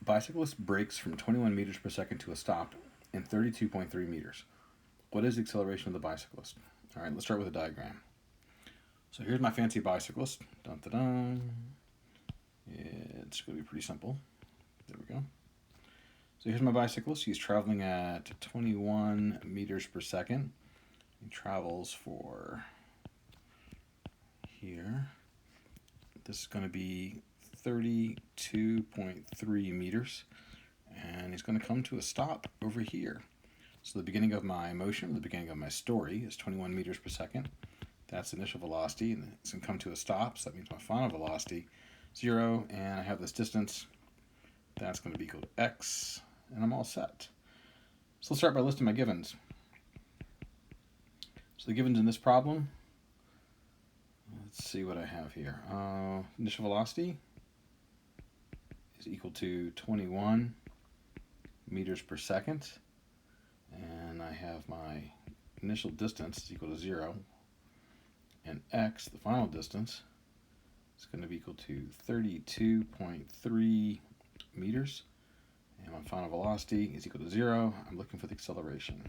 bicyclist brakes from 21 meters per second to a stop in 32.3 meters. What is the acceleration of the bicyclist? All right, let's start with a diagram. So here's my fancy bicyclist. Dun, dun, dun. It's going to be pretty simple. There we go. So here's my bicyclist. He's traveling at 21 meters per second. He travels for here. This is going to be 32.3 meters. And he's going to come to a stop over here. So the beginning of my motion, the beginning of my story is 21 meters per second. That's the initial velocity, and it's going to come to a stop, so that means my final velocity, 0, and I have this distance. That's going to be equal to x, and I'm all set. So let's start by listing my givens. So the givens in this problem, let's see what I have here. Initial velocity is equal to 21 meters per second, and I have my initial distance is equal to 0, and x, the final distance, is going to be equal to 32.3 meters, and my final velocity is equal to 0. I'm looking for the acceleration.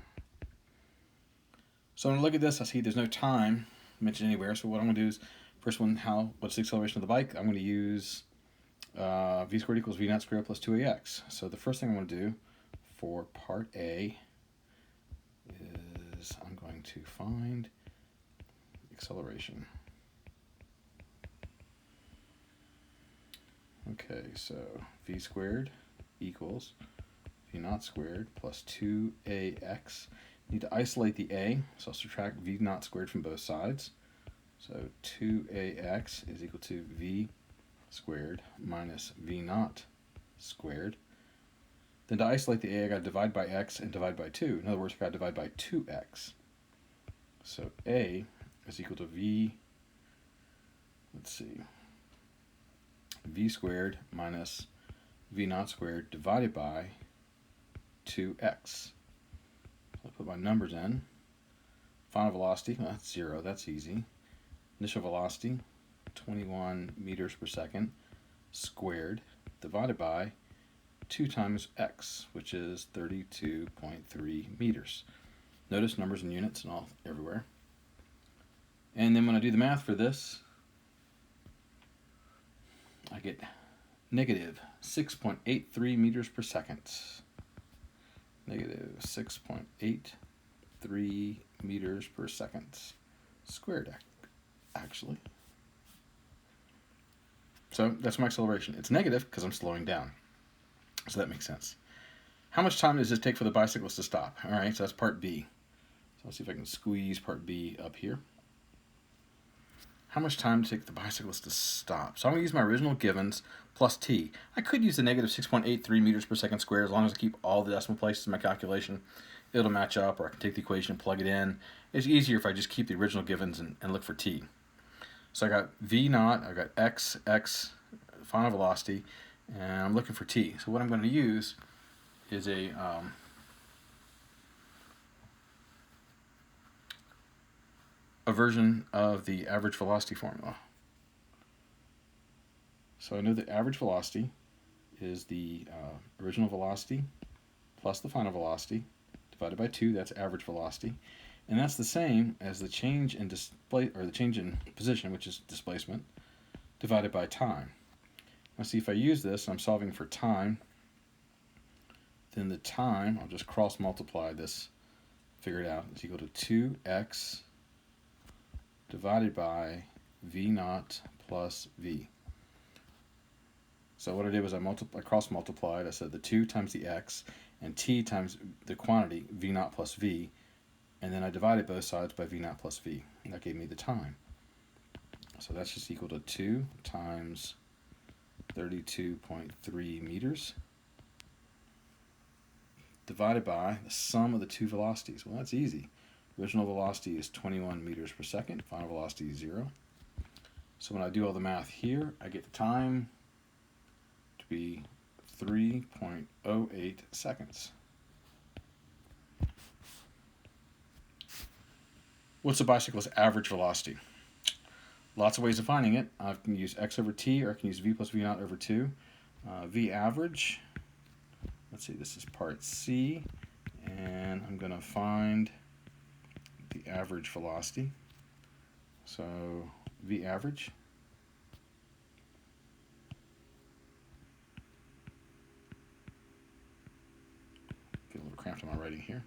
So when I look at this, I see there's no time mentioned anywhere, so what I'm going to do is, first one, what's the acceleration of the bike? I'm going to use v squared equals v naught squared plus 2ax. So the first thing I'm going to do for part A is I'm going to find acceleration. Okay, so v squared equals v naught squared plus 2ax. Need to isolate the a, so I'll subtract v naught squared from both sides. So 2ax is equal to v squared minus v naught squared. Then to isolate the a, I got to divide by x and divide by 2. In other words, I got to divide by 2x. So a is equal to v squared minus v naught squared divided by 2x. So I'll put my numbers in. Final velocity, well, that's 0, that's easy. Initial velocity, 21 meters per second squared divided by 2 times x, which is 32.3 meters. Notice numbers and units and all everywhere. And then when I do the math for this, I get negative 6.83 meters per second. Negative 6.83 meters per second squared, actually. So that's my acceleration. It's negative because I'm slowing down. So that makes sense. How much time does it take for the bicyclist to stop? All right, so that's part B. So let's see if I can squeeze part B up here. How much time to take the bicyclist to stop? So I'm going to use my original givens plus t. I could use the negative 6.83 meters per second squared as long as I keep all the decimal places in my calculation. It'll match up, or I can take the equation and plug it in. It's easier if I just keep the original givens and look for t. So I got v naught, I got x, final velocity, and I'm looking for t. So what I'm going to use is a version of the average velocity formula. So I know the average velocity is the original velocity plus the final velocity divided by 2. That's average velocity, and that's the same as the change in the change in position, which is displacement, divided by time. Now see, if I use this, I'm solving for time. Then the time, I'll just cross multiply this, figure it out, is equal to 2x divided by v naught plus v. So what I did was I cross multiplied. I said the 2 times the x and t times the quantity v naught plus v, and then I divided both sides by v naught plus v, and that gave me the time. So that's just equal to 2 times 32.3 meters divided by the sum of the two velocities. Well, that's easy. Original velocity is 21 meters per second. Final velocity is 0. So when I do all the math here, I get the time to be 3.08 seconds. What's the bicyclist's average velocity? Lots of ways of finding it. I can use x over t, or I can use v plus v naught over 2. V average let's see, this is part C, and I'm going to find the average velocity. So V average get a little cramped on my writing here,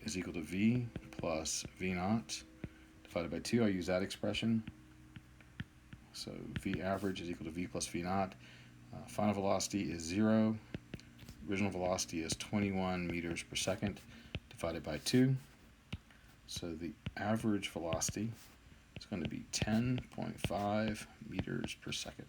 is equal to V plus V naught divided by 2. I use that expression. So V average is equal to V plus V naught. Final velocity is 0. Original velocity is 21 meters per second divided by 2. So the average velocity is going to be 10.5 meters per second.